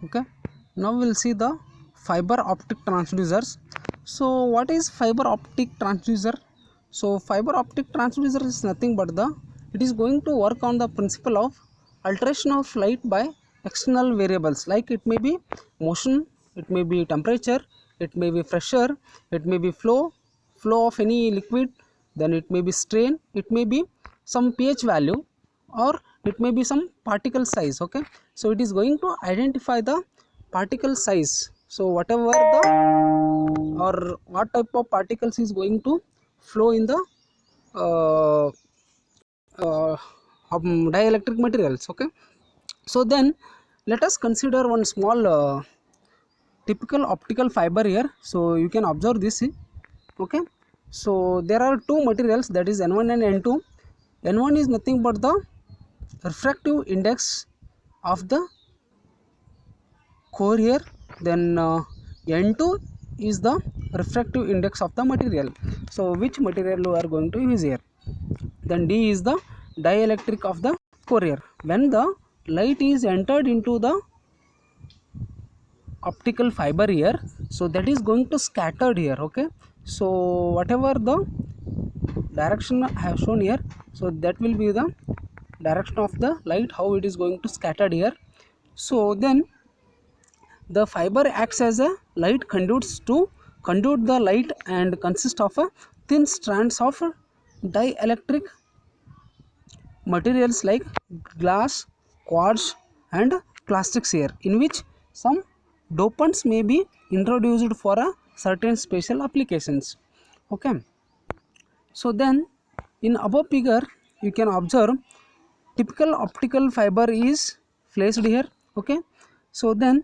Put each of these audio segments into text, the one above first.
Okay, now we'll see the fiber optic transducers. So what is fiber optic transducer? So fiber optic transducer is nothing but it is going to work on the principle of alteration of light by external variables, like it may be motion, it may be temperature, it may be pressure, it may be flow of any liquid, then it may be strain, it may be some pH value, or it may be some particle size. Okay, so it is going to identify the particle size. So whatever the or what type of particles is going to flow in the uh, uh, dielectric materials. Okay, so then let us consider one small typical optical fiber here. So you can observe this. Okay, so there are two materials, that is N1 and N2. N1 is nothing but the refractive index of the core here, then N2 is the refractive index of the material. So which material we are going to use here? Then D is the dielectric of the core here. When the light is entered into the optical fiber here, so that is going to scattered here. Okay, so whatever the direction I have shown here, so that will be the direction of the light, how it is going to scattered here. So then the fiber acts as a light conduits to conduit the light and consists of a thin strands of dielectric materials like glass, quartz and plastics here, in which some dopants may be introduced for a certain special applications. Okay, so then in above figure you can observe typical optical fiber is placed here. Okay, so then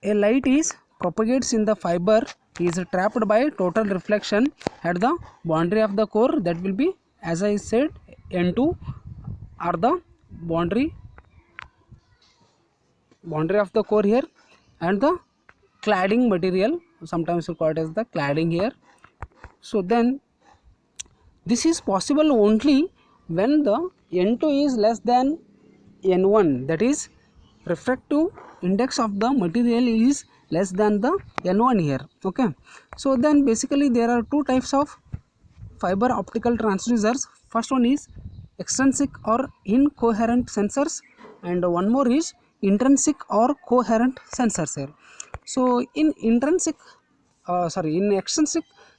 a light is propagates in the fiber is trapped by total reflection at the boundary of the core, that will be, as I said, N2 are the boundary of the core here, and the cladding material, sometimes we call it as the cladding here. So then this is possible only when the N2 is less than N1, that is refractive index of the material is less than the N1 here. Okay, so then basically there are two types of fiber optical transducers. First one is extrinsic or incoherent sensors, and one more is intrinsic or coherent sensors here. So in extrinsic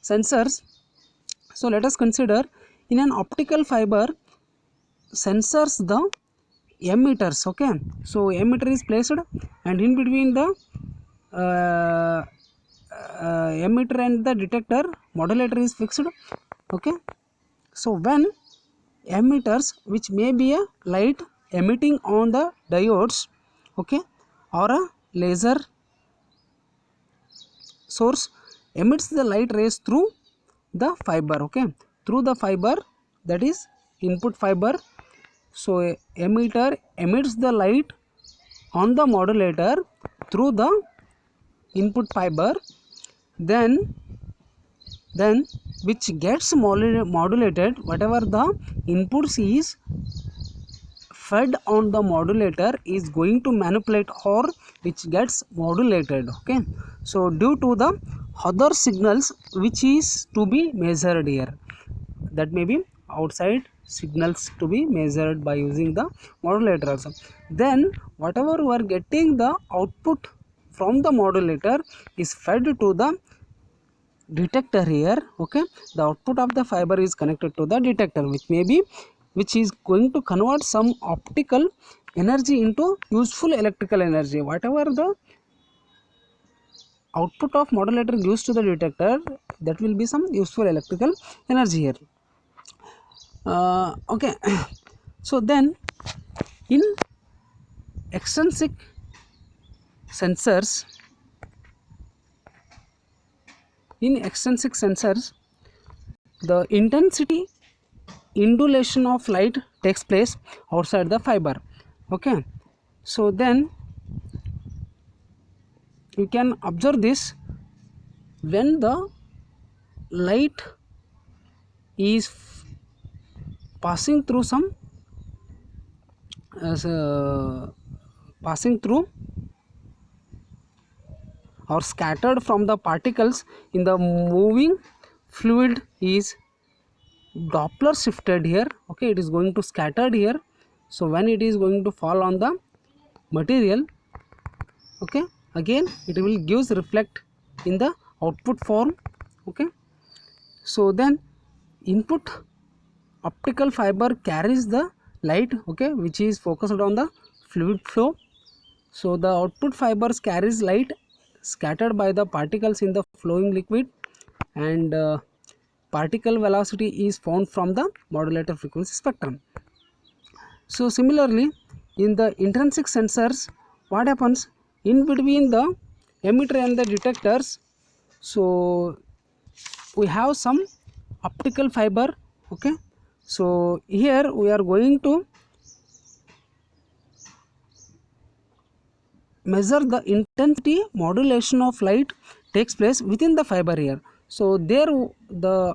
sensors, so let us consider in an optical fiber sensors the emitters. Okay, so emitter is placed, and in between the uh, emitter and the detector modulator is fixed. Okay, so when emitters, which may be a light emitting on the diodes, okay, or a laser source, emits the light rays through the fiber. Okay, through the fiber, that is input fiber. So emitter emits the light on the modulator through the input fiber, then which gets modulated, whatever the inputs is fed on the modulator is going to manipulate, or which gets modulated. Okay, so due to the other signals which is to be measured here, that may be outside signals to be measured by using the modulator also. Then whatever we are getting the output from the modulator is fed to the detector here. Okay, the output of the fiber is connected to the detector, which is going to convert some optical energy into useful electrical energy. Whatever the output of modulator gives to the detector, that will be some useful electrical energy here. Okay, so then in extrinsic sensors, the intensity indulation of light takes place outside the fiber. Okay, so then you can observe this when the light is passing through some passing through or scattered from the particles in the moving fluid is Doppler shifted here. Okay, it is going to scattered here. So when it is going to fall on the material, okay, again it will gives reflect in the output form. Okay, so then input optical fiber carries the light, okay, which is focused on the fluid flow. So the output fibers carries light scattered by the particles in the flowing liquid, and particle velocity is found from the modulator frequency spectrum. So similarly, in the intrinsic sensors, what happens in between the emitter and the detectors? So we have some optical fiber. Okay, so here we are going to measure the intensity modulation of light takes place within the fiber here. So there the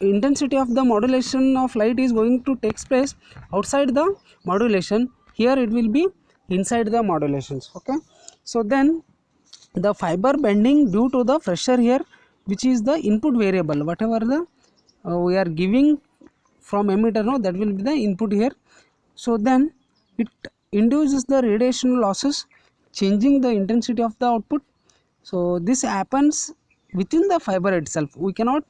intensity of the modulation of light is going to takes place outside the modulation. Here it will be inside the modulations. Okay, so then the fiber bending due to the pressure here, which is the input variable, whatever the we are giving from emitter, no, that will be the input here. So then it induces the radiation losses, changing the intensity of the output. So this happens within the fiber itself. We cannot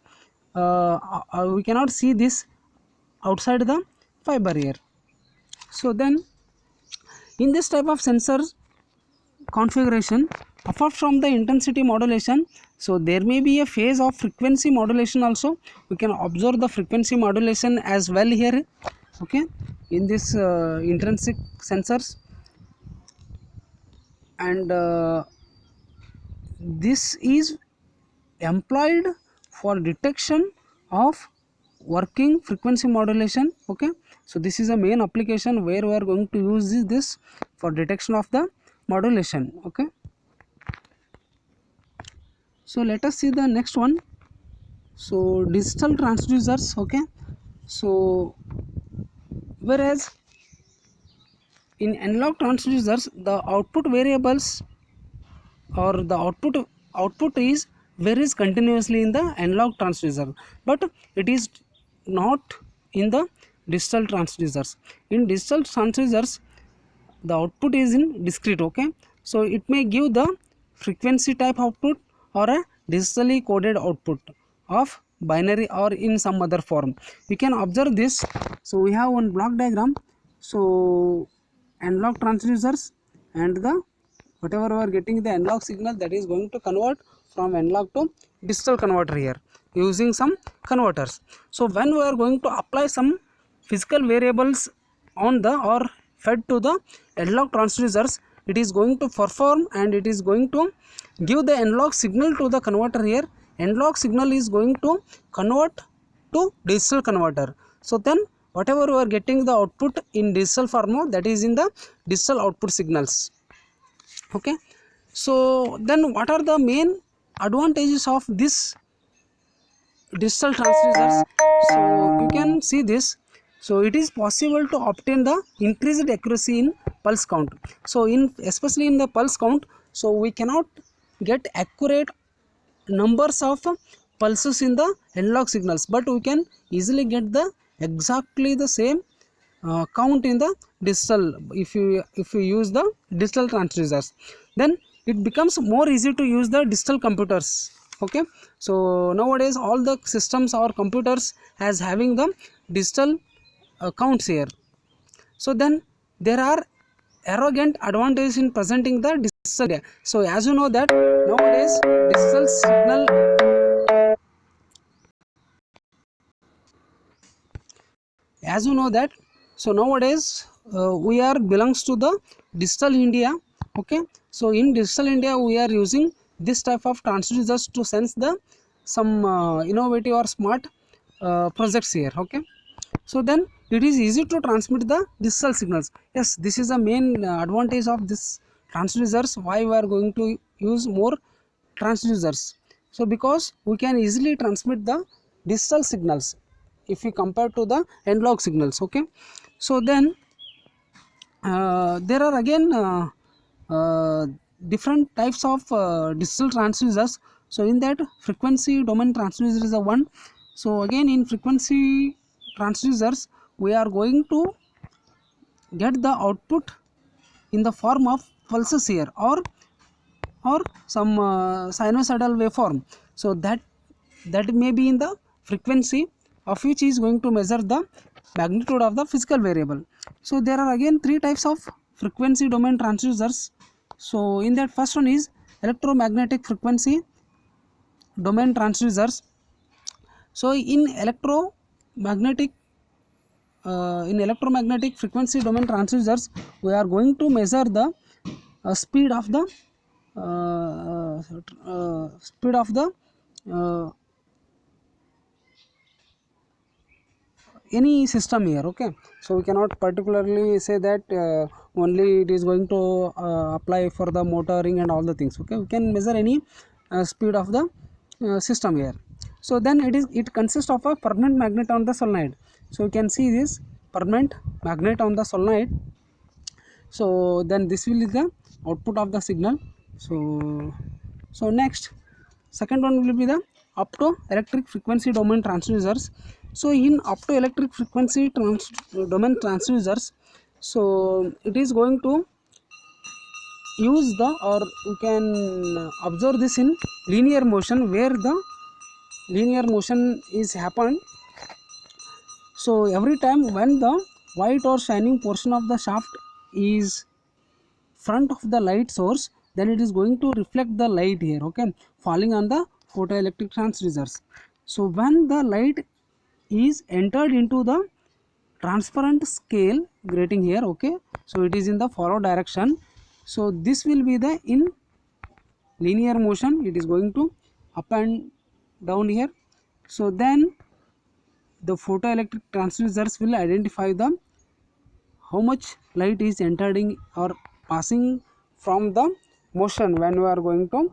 see this outside the fiber here. So then in this type of sensor configuration, apart from the intensity modulation, so there may be a phase of frequency modulation also. We can observe the frequency modulation as well here. Okay, in this intrinsic sensors, and this is employed for detection of working frequency modulation. Okay, so this is a main application where we are going to use this for detection of the modulation. Okay, so let us see the next one. So digital transducers. Okay, so whereas in analog transducers the output variables or the output is varies continuously in the analog transducer, but it is not in the digital transducers. In digital transducers the output is in discrete. Okay, so it may give the frequency type output or a digitally coded output of binary or in some other form. We can observe this. So we have one block diagram. So analog transducers, and the whatever we are getting the analog signal, that is going to convert from analog to digital converter here using some converters. So when we are going to apply some physical variables on the or fed to the analog transducers, it is going to perform and it is going to give the analog signal to the converter here. Analog signal is going to convert to digital converter. So then whatever we are getting the output in digital form, that is in the digital output signals. Okay, so then what are the main advantages of this digital transducers? So you can see this. So it is possible to obtain the increased accuracy in pulse count. So in especially in the pulse count, so we cannot get accurate numbers of pulses in the analog signals, but we can easily get the exactly the same count in the digital if you use the digital transducers. Then it becomes more easy to use the digital computers. Okay, so nowadays all the systems or computers has having the digital counts here. So then there are arrogant advantages in presenting the digital data. So as you know that nowadays digital signal, as you know that, so nowadays we are belongs to the digital India. Okay, so in digital India we are using this type of transducers to sense the some innovative or smart projects here. Okay, so then it is easy to transmit the digital signals. Yes, this is the main advantage of this transducers, why we are going to use more transducers. So because we can easily transmit the digital signals if we compare to the analog signals. Okay, so then there are again different types of digital transducers. So in that, frequency domain transducer is the one. So again, in frequency transducers we are going to get the output in the form of pulses here, or some sinusoidal waveform. So that may be in the frequency of which is going to measure the magnitude of the physical variable. So there are again three types of frequency domain transducers. So in that, first one is electromagnetic frequency domain transducers. So in electromagnetic frequency domain transducers, we are going to measure the speed of the any system here. Okay, so we cannot particularly say that only it is going to apply for the motoring and all the things. Okay, we can measure any speed of the system here. So then it consists of a permanent magnet on the solenoid. So you can see this permanent magnet on the solenoid. So then this will be the output of the signal. So next, second one will be the optoelectric frequency domain transducers. So in optoelectric frequency domain transducers, so it is going to use the, or you can observe this in linear motion, where the linear motion is happened. So every time when the white or shining portion of the shaft is front of the light source, then it is going to reflect the light here, okay, falling on the photoelectric transducers. So when the light is entered into the transparent scale grating here, okay, so it is in the forward direction. So this will be the in linear motion, it is going to up and down here. So then the photoelectric transducers will identify the how much light is entering or passing from the motion when we are going to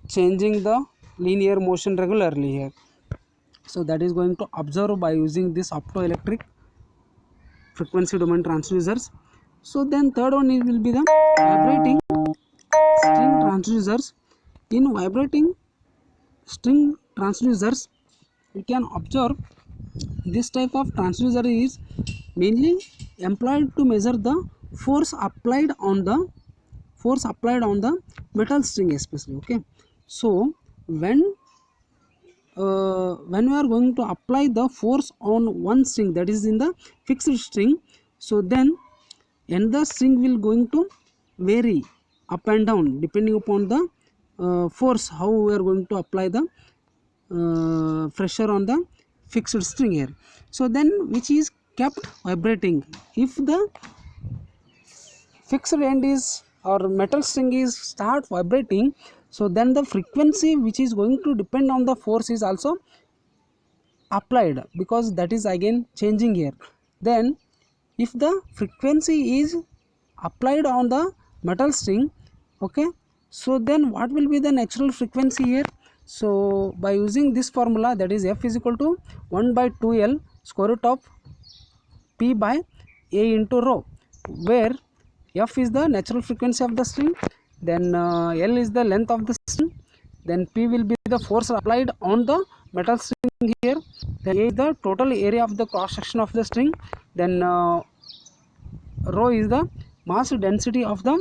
changing the linear motion regularly here. So that is going to observe by using this optoelectric frequency domain transducers. So then third one will be the vibrating string transducers. In vibrating string transducers, you can observe this type of transducer is mainly employed to measure the force applied on the metal string especially. Okay, so when we are going to apply the force on one string, that is in the fixed string, so then another string will going to vary up and down depending upon the force, how we are going to apply the pressure on the fixed string here. So then which is kept vibrating. If the fixed end is or metal string is start vibrating, so then the frequency which is going to depend on the force is also applied, because that is again changing here. Then if the frequency is applied on the metal string, okay, so then what will be the natural frequency here? So by using this formula, that is F is equal to 1 by 2L square root of P by A into rho, where F is the natural frequency of the string, then L is the length of the string, then P will be the force applied on the metal string here, then A is the total area of the cross section of the string, then rho is the mass density of the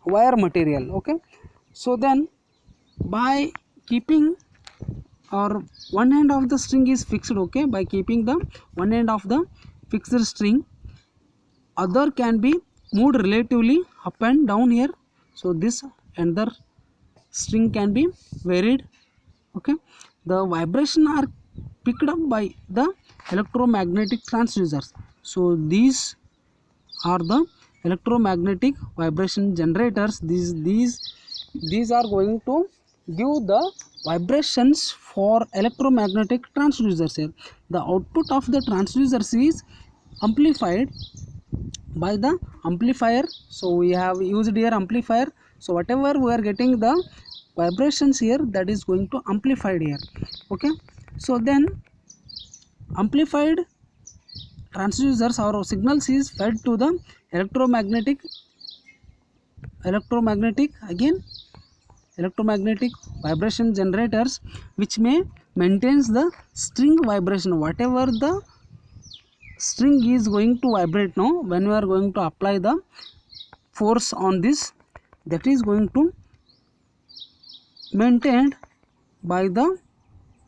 wire material. Okay, so then by keeping or one end of the string is fixed, okay, by keeping the one end of the fixed string, other can be moved relatively up and down here. So this another string can be varied. Okay, the vibration are picked up by the electromagnetic transducers. So these are the electromagnetic vibration generators. These are going to give the vibrations for electromagnetic transducers here. The output of the transducers is amplified by the amplifier. So we have used here amplifier. So whatever we are getting the vibrations here, that is going to amplified here. Okay, so then amplified transducers or signals is fed to the electromagnetic electromagnetic, again electromagnetic vibration generators which may maintains the string vibration. Whatever the string is going to vibrate now, when we are going to apply the force on this, that is going to maintained by the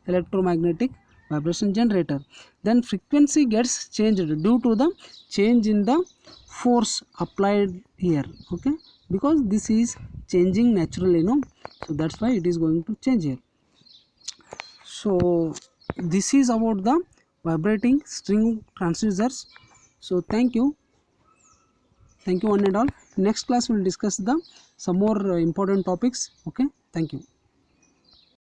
electromagnetic vibration generator. Then frequency gets changed due to the change in the force applied here, okay, because this is changing naturally, no, so that's why it is going to change here. So this is about the vibrating string transducers. So thank you one and all. Next class we will discuss the some more important topics. Okay, thank you.